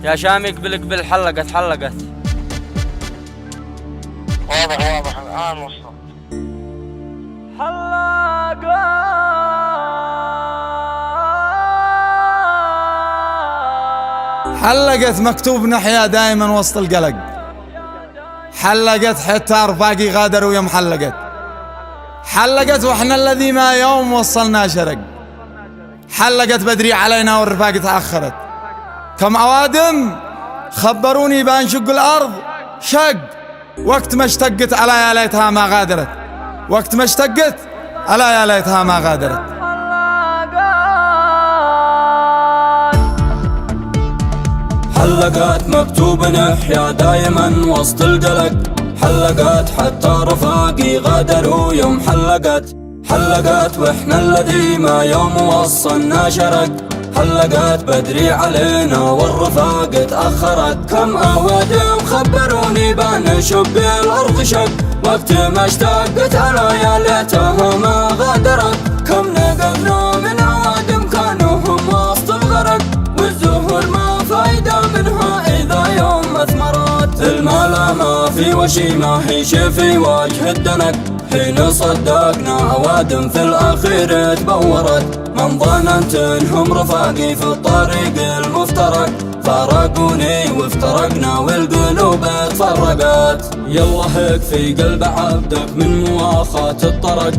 يا شامي قبل حلقت واضح الآن وصل. حلقت مكتوب نحيا دائما وسط القلق. حلقت حتى رفاقي غادروا يوم حلقت واحنا الذي ما يوم وصلنا شرق. حلقت بدري علينا والرفاق تأخرت. كم أوادم خبروني بأنشق الأرض شق. وقت ما اشتقت ألا يا ليتها ما غادرت. وقت ما اشتقت ألا يا ليتها ما غادرت. حلقات مكتوب نحيا دايما وسط القلق. حلقات حتى رفاقي غادروا يوم حلقات واحنا الذي ما يوم وصلنا شرق. حلقات بدري علينا والرفاق تأخرت. كم أوادم خبروني بنشق الأرض شق. وقت ما اشتقت ألا يا ليتها ما غادرت. كم نقلنا من أوادم كانوا هم وسط الغرق. والزهور ما فايدة منها إذا يوم أثمرت. المال ما في وشي ما هي في وجه الدنق. حين صدقنا أوادم في الأخير تبورت. من ظننت انهم رفاقي في الطريق المفترق. فارقوني وافترقنا والقلوب تفرقت. يلا هيك في قلب عبدك من مواخاة الطرق.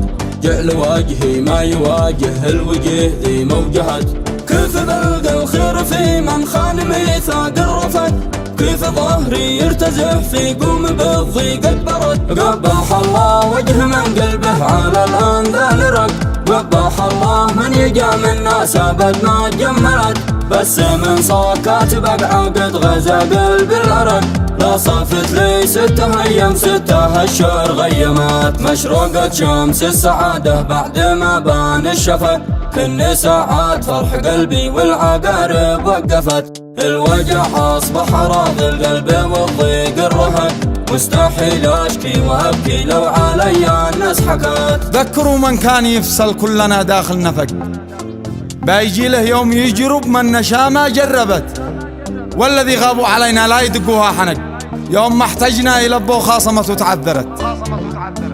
جعل وجهي ما يواجه الوجه ذي موجهت. كيف بلقى الخير في من خان ميثاق الرفق. كيف ظهري يرتزح في قوم بالضيق برد. قبح الله وجه من قلبه على الأنذال رق. قبح الله من يجا من ناس أبد ما تجملت. بس من صاكات بقعة قد غزا قلب الأرق. لا صافت لي 6 أيام 6 أشهر غيمات. مشروقة شمس السعادة بعد ما بان الشفق. كن ساعات فرح قلبي والعقارب وقفت. الوجع أصبح راض القلب والضيق الرهق. مستحيل أشكي وأبكي لو علي الناس حكت. ذكروا من كان يفصل كلنا داخل نفق. بيجي له يوم يجرب من نشا ما جربت. والذي غابوا علينا لا يدقوها حنق. يوم ما احتجنا يلبوا خاصمت وتعذرت.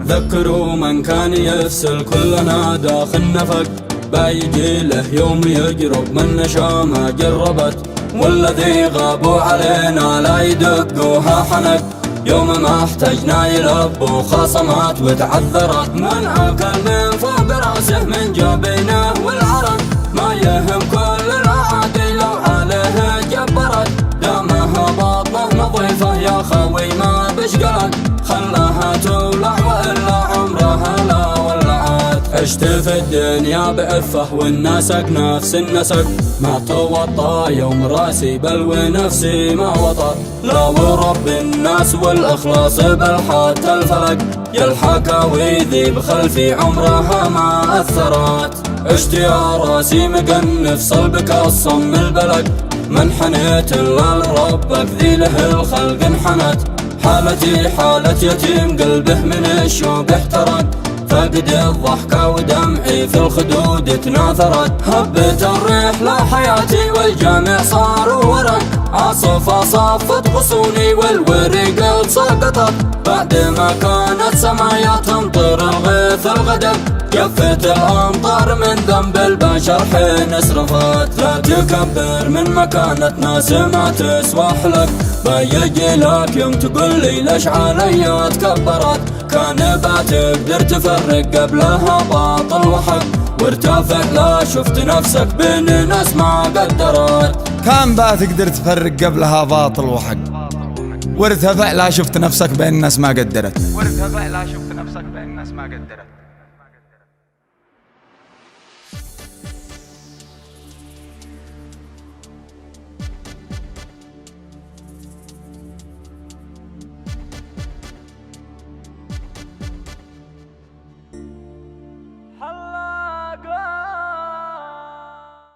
ذكروا من كان يفصل كلنا داخل نفق. بيجي له يوم يجرب من نشا ما جربت. والذي غابوا علينا لا يدقوها حنق. يوم ما احتجنا يلبوا خاصمات وتعذرت. من أكل من فوق راسه من جبينه والعرق. ما يهم كل الأعادي لو عليه جبرت. دامها باطنه نظيفة يا خوي ما بشقلت. خلاها تولع وإلا عمرها لا ولعت. عشت في الدنيا بعفة والنسق نفس النسق. ما توطى يوم راسي بل ونفسي ما وطى. لا ورب الناس والإخلاص بل حتى الفلق. يا الحكاوي ذي بخلفي عمرها ما أثرت. عشت يا راسي مقنف صلبك الصم البلق. من حنيت إلا لربك ذي له الخلق انحنت. حالتي حالة يتيم قلبه من الشوق احترق. فقد الضحكة ودمعي في الخدود تناثرت. هبت الريح لا حياتي والجامع صار ورق. عاصفة صفت غصوني والورق سقطت. بعد ما كانت سمايا تمطر الغيث الغدر. جفت الأمطار من ذنب البشر حين اسرفت. لا تكبر من مكانة ناس ما تسوى حلك. بيجي لك يوم تقول لي ليش علي تكبرت. كان بتقدر تفرق قبلها باطل وحق. وارتفع لا شفت نفسك بين ناس ما قدرت. كان بتقدر تفرق قبلها باطل وحق. وارتفع لا شفت نفسك بين الناس ما قدرت.